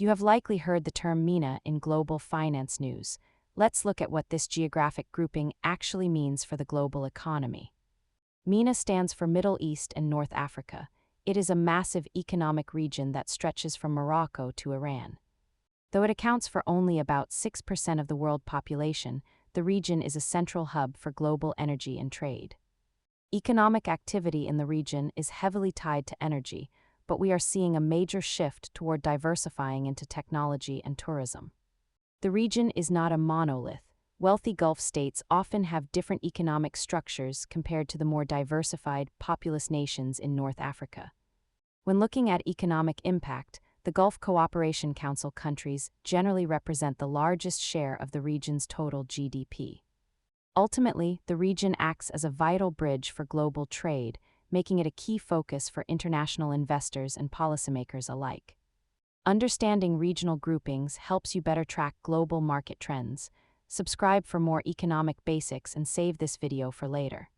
You have likely heard the term MENA in global finance news. Let's look at what this geographic grouping actually means for the global economy. MENA stands for Middle East and North Africa. It is a massive economic region that stretches from Morocco to Iran. Though it accounts for only about 6% of the world population, the region is a central hub for global energy and trade. Economic activity in the region is heavily tied to energy, but we are seeing a major shift toward diversifying into technology and tourism. The region is not a monolith. Wealthy Gulf states often have different economic structures compared to the more diversified, populous nations in North Africa. When looking at economic impact, the Gulf Cooperation Council countries generally represent the largest share of the region's total GDP. Ultimately, the region acts as a vital bridge for global trade, making it a key focus for international investors and policymakers alike. Understanding regional groupings helps you better track global market trends. Subscribe for more economic basics and save this video for later.